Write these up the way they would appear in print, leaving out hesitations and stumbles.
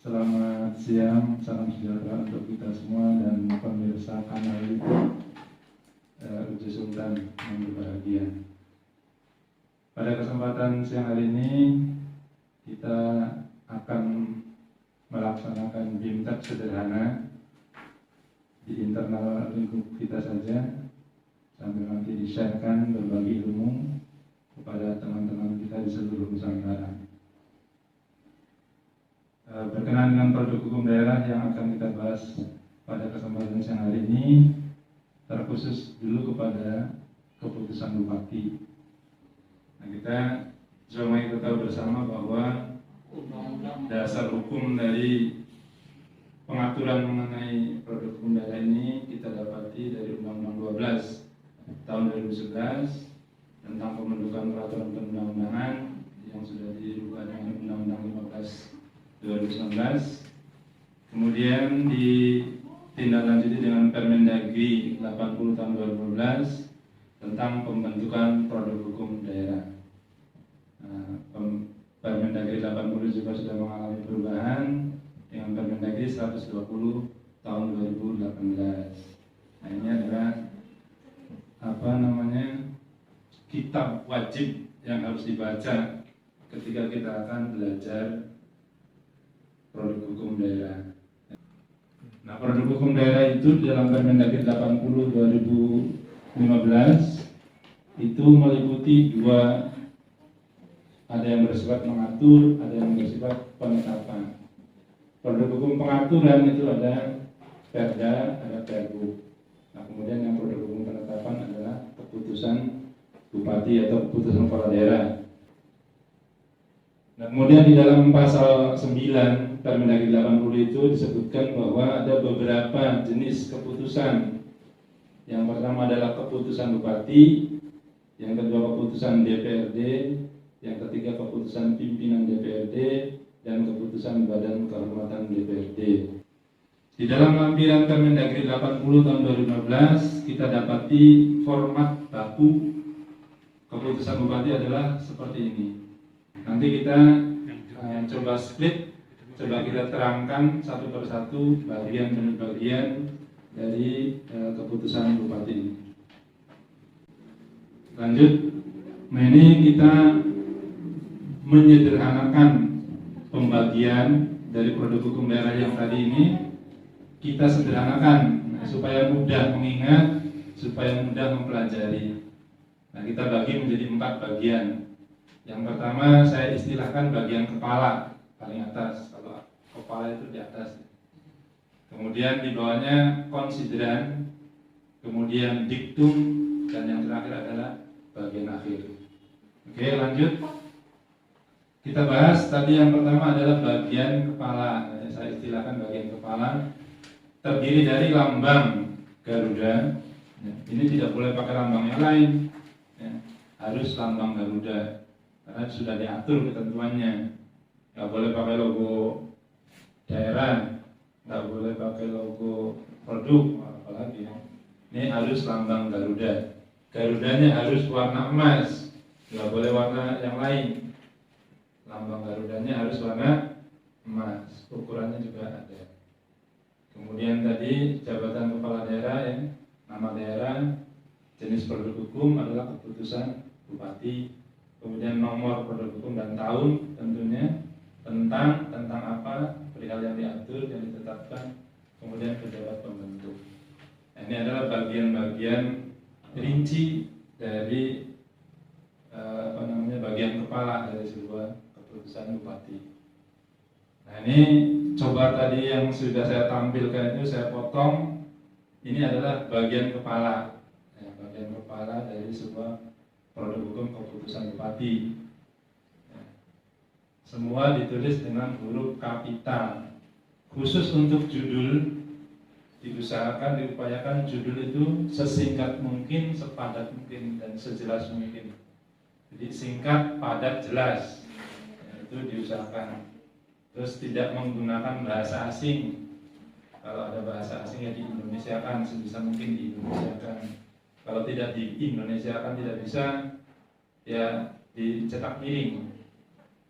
Selamat siang, salam sejahtera untuk kita semua dan pemirsa kanal YouTube Uji Sultan yang berbahagia. Pada kesempatan siang hari ini kita akan melaksanakan BIMTEK sederhana di internal lingkup kita saja, sambil nanti di-sharekan berbagi ilmu kepada teman-teman kita di seluruh Nusantara. Berkenaan dengan produk hukum daerah yang akan kita bahas pada kesempatan siang hari ini, terkhusus dulu kepada keputusan Bupati. Nah, kita semua tahu bersama bahwa dasar hukum dari pengaturan mengenai produk hukum daerah ini kita dapati dari Undang-Undang 12 tahun 2011 tentang pembentukan peraturan perundang-undangan yang sudah dirubah dengan Undang-Undang 15 2019, kemudian ditindaklanjuti dengan Permendagri 80 tahun 2012 tentang pembentukan produk hukum daerah. Permendagri 80 juga sudah mengalami perubahan dengan Permendagri 120 tahun 2018. Nah, ini adalah kitab wajib yang harus dibaca ketika kita akan belajar produk hukum daerah. Nah, produk hukum daerah itu dalam Permendagri 80 2015 itu meliputi dua, ada yang bersifat mengatur, ada yang bersifat penetapan. Produk hukum pengaturan itu ada Perda, ada Pergub. Nah, kemudian yang produk hukum penetapan adalah keputusan Bupati atau keputusan kepala daerah. Nah, kemudian di dalam pasal 9 Permendagri 80 itu disebutkan bahwa ada beberapa jenis keputusan. Yang pertama adalah keputusan Bupati, yang kedua keputusan DPRD, yang ketiga keputusan pimpinan DPRD, dan keputusan Badan Kehormatan DPRD. Di dalam lampiran Permendagri 80 tahun 2015 kita dapati format baku keputusan Bupati adalah seperti ini. Nanti kita coba split, coba kita terangkan satu persatu bagian demi bagian dari keputusan Bupati ini. Lanjut, nah ini kita menyederhanakan pembagian dari produk hukum daerah yang tadi ini, kita sederhanakan supaya mudah mengingat, supaya mudah mempelajari. Nah, kita bagi menjadi 4 bagian. Yang pertama saya istilahkan bagian kepala, paling atas. Kalau kepala itu di atas. Kemudian di bawahnya konsideran, kemudian diktum, dan yang terakhir adalah bagian akhir. Oke, lanjut. Kita bahas tadi yang pertama adalah bagian kepala. Saya istilahkan bagian kepala terdiri dari lambang Garuda. Ini tidak boleh pakai lambang yang lain. Harus lambang Garuda. Karena sudah diatur ketentuannya, nggak boleh pakai logo daerah, nggak boleh pakai logo produk, apalagi ini harus lambang Garuda. Garudanya harus warna emas, nggak boleh warna yang lain. Lambang Garudanya harus warna emas, ukurannya juga ada. Kemudian tadi jabatan kepala daerah, nama daerah, jenis produk hukum adalah keputusan Bupati. Kemudian nomor produk hukum dan tahun tentunya, tentang apa perihal yang diatur, yang ditetapkan, kemudian pejabat pembentuk. Nah, ini adalah bagian-bagian rinci dari bagian kepala dari sebuah keputusan Bupati. Nah, ini coba tadi yang sudah saya tampilkan itu saya potong. Ini adalah bagian kepala, bagian kepala dari sebuah produk hukum keputusan Bupati. Semua ditulis dengan huruf kapital. Khusus untuk judul diupayakan judul itu sesingkat mungkin, sepadat mungkin, dan sejelas mungkin. Jadi singkat, padat, jelas. Itu diusahakan. Terus tidak menggunakan bahasa asing. Kalau ada bahasa asing ya diindonesiakan, sebisa mungkin diindonesiakan. Kalau tidak di Indonesia kan tidak bisa, ya dicetak miring,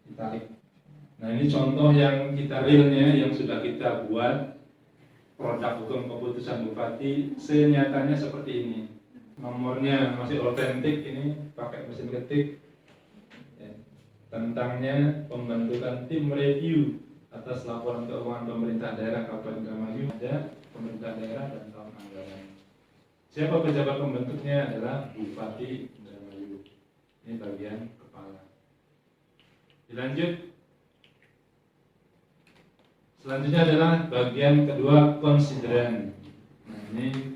ditarik. Nah, ini contoh yang kita realnya yang sudah kita buat produk hukum keputusan bupati senyatanya seperti ini. Nomornya masih otentik, ini pakai mesin ketik. Ya. Tentangnya pembentukan tim review atas laporan keuangan pemerintah daerah Kabupaten Indramayu, ada pemerintah daerah dan tahun anggaran. Siapa pejabat pembentuknya? Adalah Bupati Indramayu. Ini bagian kepala. Dilanjut. Selanjutnya adalah bagian kedua, konsideran. Nah, ini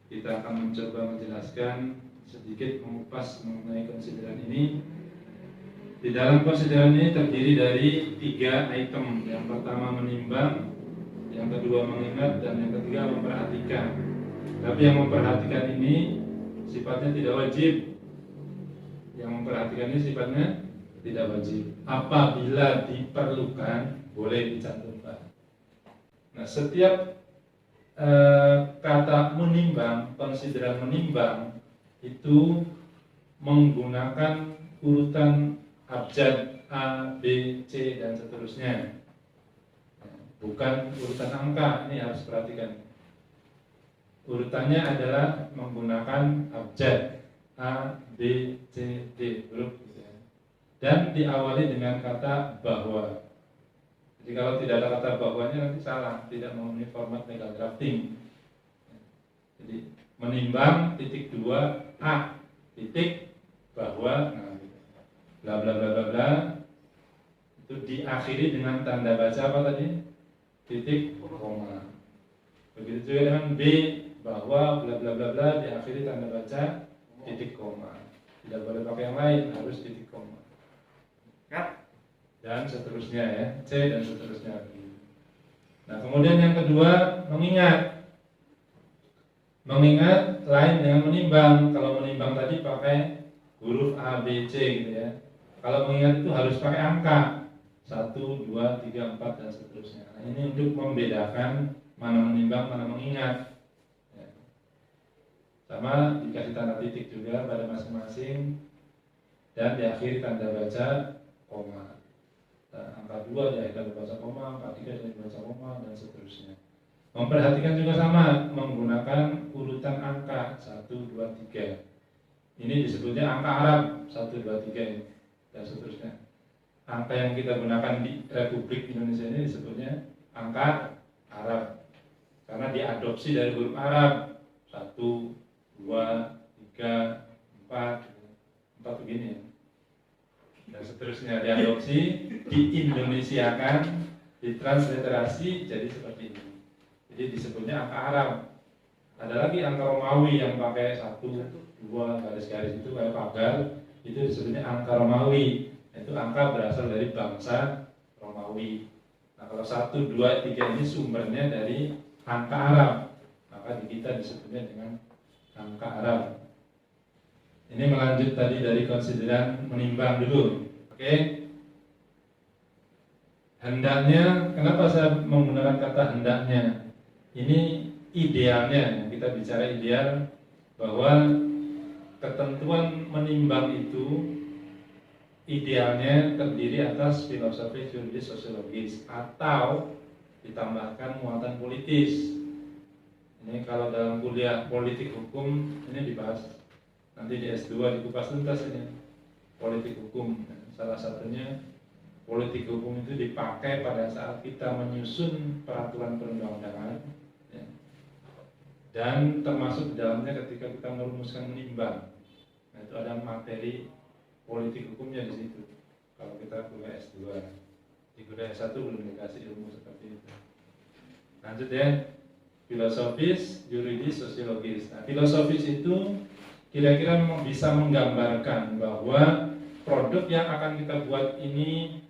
kita akan mencoba menjelaskan sedikit, mengupas mengenai konsideran ini. Di dalam konsideran ini terdiri dari 3 item. Yang pertama menimbang, yang kedua mengingat, dan yang ketiga memperhatikan. Tapi yang memperhatikan ini sifatnya tidak wajib. Yang memperhatikan ini sifatnya tidak wajib. Apabila diperlukan, boleh dicantumkan. Nah, setiap kata menimbang, konsideran menimbang itu menggunakan urutan abjad A, B, C, dan seterusnya. Bukan urutan angka, ini harus perhatikan. Urutannya adalah menggunakan abjad A, B, C, D, huruf, dan diawali dengan kata bahwa. Jadi kalau tidak ada kata bahwanya nanti salah, tidak memenuhi format legal drafting. Jadi menimbang titik 2 A titik bahwa, nah, bla bla bla bla bla, itu diakhiri dengan tanda baca apa tadi? Titik koma. Begitu juga dengan B, bahwa bla bla bla bla diakhiri tanda baca titik koma. Tidak boleh pakai yang lain, harus titik koma. Dan seterusnya ya, C dan seterusnya. Nah, kemudian yang kedua, mengingat. Mengingat lain dengan menimbang. Kalau menimbang tadi pakai huruf A, B, C gitu ya. Kalau mengingat itu harus pakai angka 1, 2, 3, 4 dan seterusnya. Nah, ini untuk membedakan mana menimbang, mana mengingat. Ya. Sama dikasih tanda titik juga pada masing-masing dan diakhiri tanda baca koma. Nah, angka 2 ya tanda baca koma, angka 3 tanda baca koma dan seterusnya. Memperhatikan juga sama, menggunakan urutan angka 1, 2, 3. Ini disebutnya angka Arab 1, 2, 3 ini dan seterusnya. Angka yang kita gunakan di Republik Indonesia ini disebutnya angka Arab karena diadopsi dari huruf Arab 1, 2, 3, 4 begini ya. Dan seterusnya diadopsi, diindonesiakan, ditransliterasi jadi seperti ini. Jadi disebutnya angka Arab. Ada lagi angka Romawi yang pakai 1, 2 garis-garis itu kayak pagar, itu disebutnya angka Romawi. Itu angka berasal dari bangsa Romawi. Nah, kalau 1, 2, 3 ini sumbernya dari angka Arab, maka di kita disebutnya dengan angka Arab. Ini melanjut tadi dari konsideran menimbang dulu. Oke. Hendaknya, kenapa saya menggunakan kata hendaknya? Ini idealnya, kita bicara ideal bahwa ketentuan menimbang itu idealnya terdiri atas filosofi juridis sosiologis atau ditambahkan muatan politis. Ini kalau dalam kuliah politik hukum ini dibahas. Nanti di S2 dikupas tuntas ini politik hukum. Salah satunya politik hukum itu dipakai pada saat kita menyusun peraturan perundang-undangan ya. Dan termasuk di dalamnya ketika kita merumuskan menimbang. Nah, itu ada materi politik hukumnya di situ. Kalau kita kuliah S2, di kuliah S1 belum dikasih ilmu seperti itu. Lanjut ya, filosofis, yuridis, sosiologis. Nah, filosofis itu kira-kira bisa menggambarkan bahwa produk yang akan kita buat ini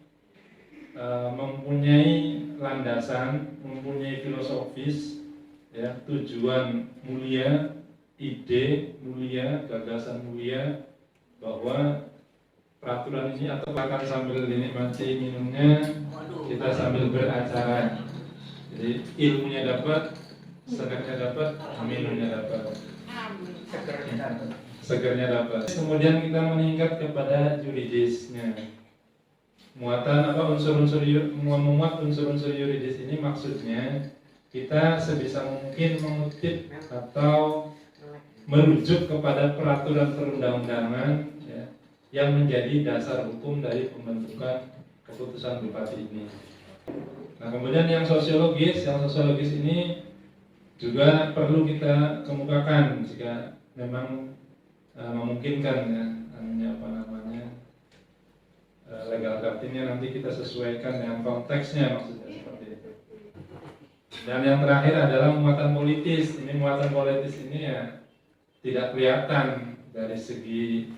mempunyai landasan, mempunyai filosofis, ya, tujuan mulia, ide mulia, gagasan mulia, bahwa peraturan ini atau akan sambil dinikmati minumnya, kita sambil beracara. Jadi ilmunya dapat, segernya dapat, minumnya dapat. Segernya dapat. Kemudian kita meningkat kepada juridisnya. Muatan apa memuat unsur-unsur yuridis ini maksudnya kita sebisa mungkin mengutip atau merujuk kepada peraturan perundang-undangan ya, yang menjadi dasar hukum dari pembentukan keputusan bupati ini. Nah, kemudian yang sosiologis ini juga perlu kita kemukakan jika memang memungkinkan ya, legal draftingnya nanti kita sesuaikan dengan konteksnya, maksudnya seperti itu. Dan yang terakhir adalah muatan politis. Ini muatan politis ini ya tidak kelihatan dari segi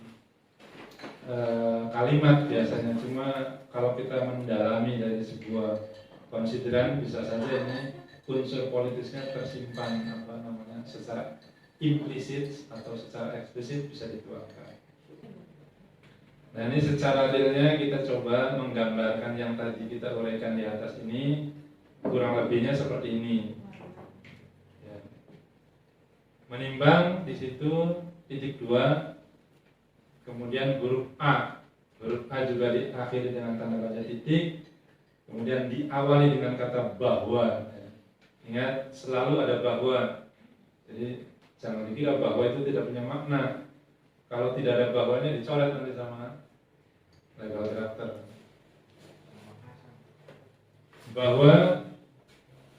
kalimat biasanya, cuma kalau kita mendalami dari sebuah konsideran bisa saja ini unsur politisnya tersimpan secara implisit atau secara eksplisit bisa dituangkan. Nah, ini secara realnya kita coba menggambarkan yang tadi kita uraikan di atas ini, kurang lebihnya seperti ini. Ya. Menimbang di situ titik 2, kemudian huruf A juga diakhiri dengan tanda baca titik, kemudian diawali dengan kata bahwa. Ya. Ingat, selalu ada bahwa. Jadi jangan dikira bahwa itu tidak punya makna. Kalau tidak ada bahwanya dicoret nanti sama legal drafter. Bahwa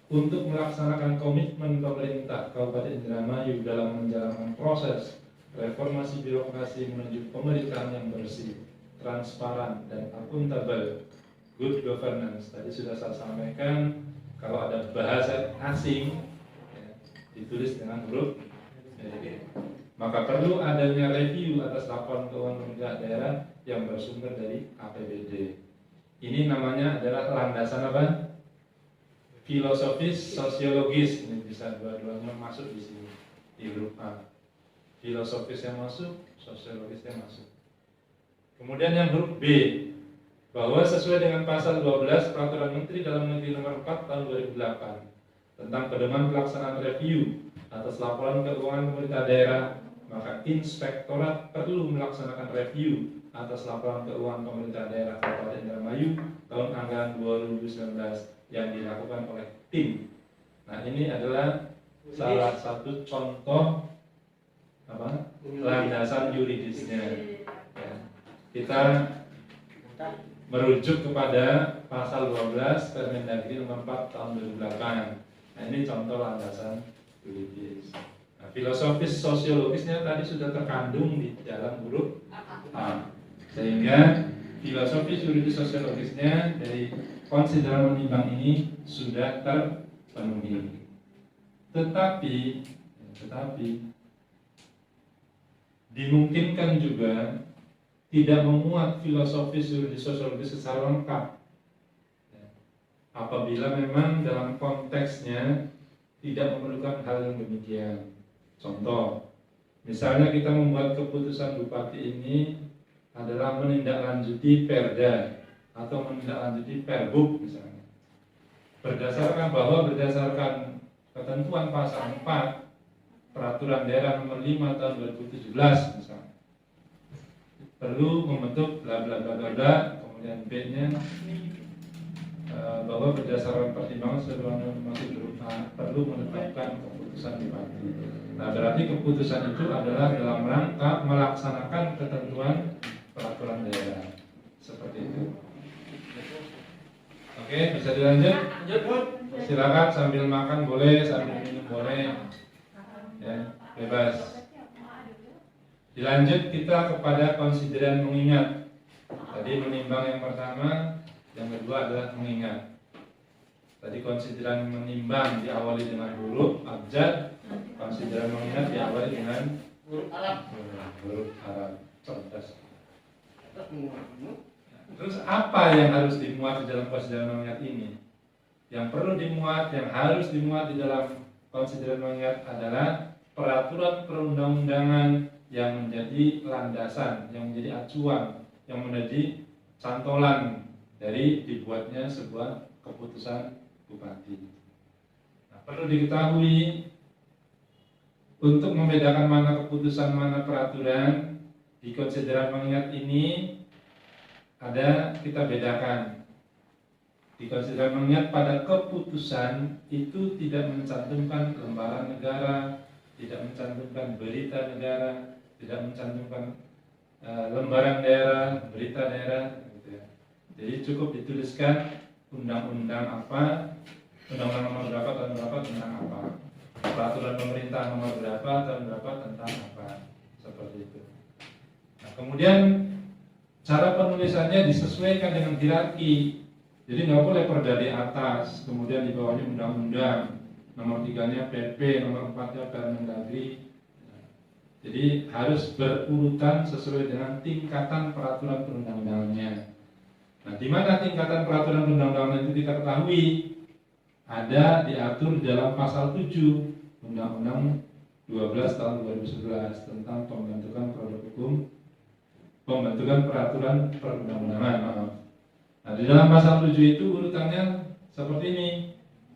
untuk melaksanakan komitmen pemerintah Kabupaten Indramayu dalam menjalankan proses reformasi birokrasi menuju pemerintahan yang bersih, transparan, dan akuntabel, good governance. Tadi sudah saya sampaikan, kalau ada bahasa asing ya, ditulis dengan huruf D. Maka perlu adanya review atas laporan keuangan pemerintah daerah yang bersumber dari APBD. Ini namanya adalah landasan apa? Filosofis, sosiologis. Ini bisa dua-duanya masuk di sini di huruf A. Filosofisnya masuk, sosiologisnya masuk. Kemudian yang huruf B, bahwa sesuai dengan pasal 12 Peraturan Menteri Dalam Negeri Nomor 4 Tahun 2008 tentang pedoman pelaksanaan review atas laporan keuangan pemerintah daerah, maka Inspektorat perlu melaksanakan review atas laporan keuangan pemerintah daerah Kabupaten Indramayu tahun anggaran 2019 yang dilakukan oleh tim. Nah, ini adalah salah satu contoh landasan yuridisnya. Ya. Kita merujuk kepada pasal 12 Permendagri nomor 4 tahun 2008. Nah, ini contoh landasan yuridis. Nah, filosofis sosiologisnya tadi sudah terkandung di dalam huruf A. Sehingga filosofis yuridis sosiologisnya dari konsideran menimbang ini sudah terpenuhi. Tetapi dimungkinkan juga tidak memuat filosofis yuridis sosiologis secara lengkap. Apabila memang dalam konteksnya tidak memerlukan hal yang demikian. Contoh, misalnya kita membuat keputusan bupati ini adalah menindaklanjuti perda atau menindaklanjuti perbuk misalnya. Berdasarkan ketentuan pasal 4 Peraturan Daerah Nomor 5 Tahun 2017 misalnya. Perlu membentuk bla bla bla bla bla, kemudian B-nya bahwa berdasarkan pertimbangan seluruh masih berupa perlu menetapkan keputusan bupati. Nah, berarti keputusan itu adalah dalam rangka melaksanakan ketentuan peraturan daerah. Seperti itu. Oke, bisa dilanjut? Silakan sambil makan boleh, sambil minum boleh. Ya, bebas. Dilanjut kita kepada konsideran mengingat. Tadi menimbang yang pertama, yang kedua adalah mengingat. Tadi konsideran menimbang diawali dengan huruf abjad, konsideran mengingat diawali dengan huruf Arab. Cerdas. Terus apa yang harus dimuat di dalam konsideran mengingat ini? Yang perlu dimuat, yang harus dimuat di dalam konsideran mengingat adalah peraturan perundang-undangan yang menjadi landasan, yang menjadi acuan, yang menjadi cantolan dari dibuatnya sebuah keputusan bupati. Nah, perlu diketahui untuk membedakan mana keputusan, mana peraturan di konsideran mengingat ini kita bedakan. Di konsideran mengingat pada keputusan itu tidak mencantumkan lembaran negara, tidak mencantumkan berita negara, tidak mencantumkan lembaran daerah, berita daerah, gitu ya. Jadi cukup dituliskan undang-undang apa, undang-undang nomor berapa tahun berapa tentang apa, peraturan pemerintah nomor berapa tahun berapa tentang apa, seperti itu. Nah, kemudian cara penulisannya disesuaikan dengan hierarki. Jadi nggak boleh perda di atas, kemudian di bawahnya undang-undang, nomor 3-nya PP, nomor 4-nya Permendagri. Jadi harus berurutan sesuai dengan tingkatan peraturan perundang-undangannya. Nah, di mana tingkatan peraturan perundang-undangan itu kita ketahui? Ada diatur dalam pasal 7 Undang-Undang 12 tahun 2011 tentang pembentukan produk hukum, pembentukan peraturan perundang-undangan. Nah, di dalam pasal 7 itu urutannya seperti ini.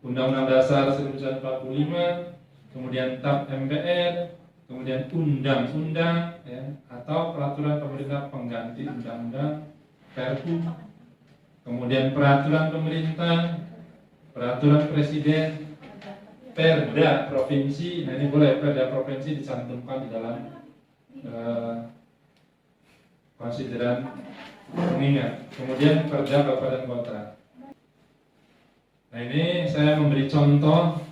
Undang-Undang Dasar 1945, kemudian TAP MPR, kemudian undang-undang ya, atau peraturan pemerintah pengganti undang-undang, Perpu, kemudian peraturan pemerintah, peraturan presiden, perda provinsi. Nah, ini boleh perda provinsi dicantumkan di dalam konsideran mengingat. Kemudian perda kabupaten kota. Nah, ini saya memberi contoh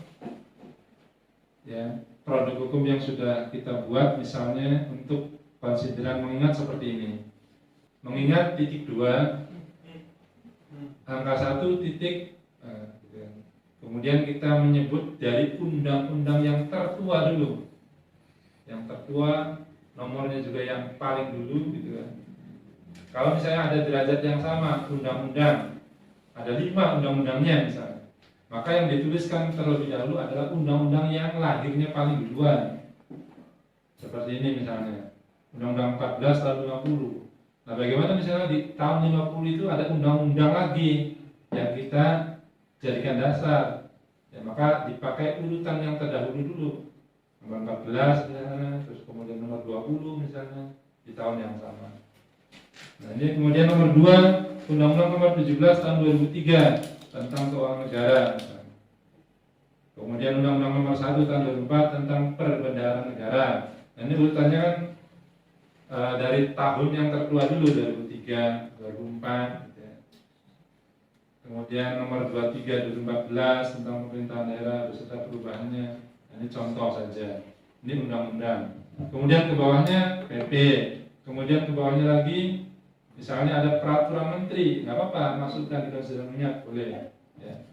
ya, produk hukum yang sudah kita buat, misalnya untuk konsideran mengingat seperti ini. Mengingat titik 2 angka 1 titik kemudian kita menyebut dari undang-undang yang tertua dulu. Yang tertua nomornya juga yang paling dulu gitu kan. Kalau misalnya ada derajat yang sama, undang-undang, ada 5 undang-undangnya misalnya, maka yang dituliskan terlebih dahulu adalah undang-undang yang lahirnya paling duluan. Seperti ini misalnya, Undang-Undang 14 tahun 50. Nah, bagaimana misalnya di tahun 50 itu ada undang-undang lagi yang kita jadikan dasar, ya, maka dipakai urutan yang terdahulu dulu, nomor 14 misalnya, terus kemudian nomor 20 misalnya di tahun yang sama. Nah, ini kemudian nomor 2 Undang-Undang nomor 17 tahun 2003 tentang keuangan negara. Kemudian Undang-Undang nomor 1 tahun 2004 tentang perbendaharaan negara. Nah, ini urutannya kan dari tahun yang tertua dulu, 2003, 2004 gitu ya. Kemudian nomor 23 2014 tentang pemerintahan daerah beserta perubahannya. Nah, ini contoh saja. Ini undang-undang. Kemudian ke bawahnya PP. Kemudian ke bawahnya lagi misalnya ada peraturan menteri, nggak apa-apa, masukkan di konsideran minyak, boleh ya.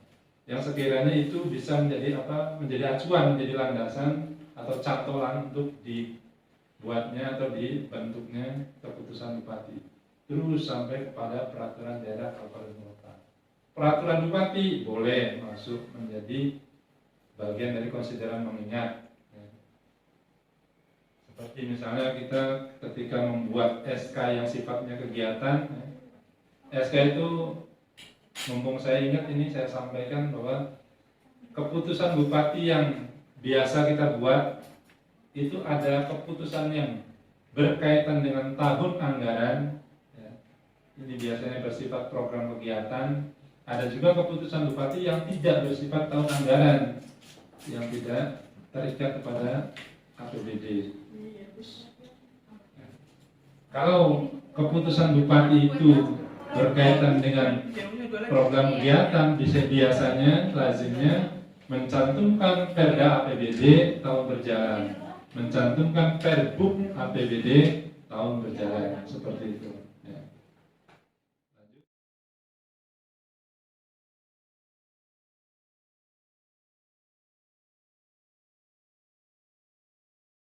Yang sekiranya itu bisa menjadi apa? Menjadi acuan, menjadi landasan atau cantolan untuk dibuatnya atau dibentuknya keputusan bupati. Terus sampai kepada peraturan daerah kabupaten kota. Peraturan bupati boleh masuk menjadi bagian dari konsideran mengingat. Seperti misalnya kita ketika membuat SK yang sifatnya kegiatan, SK itu, mumpung saya ingat ini saya sampaikan bahwa keputusan bupati yang biasa kita buat itu ada keputusan yang berkaitan dengan tahun anggaran, ya. Ini biasanya bersifat program kegiatan. Ada juga keputusan bupati yang tidak bersifat tahun anggaran, yang tidak terikat kepada APBD. Kalau keputusan bupati itu berkaitan dengan program kegiatan, biasanya lazimnya mencantumkan perda APBD tahun berjalan, mencantumkan perbuk APBD tahun berjalan, seperti itu.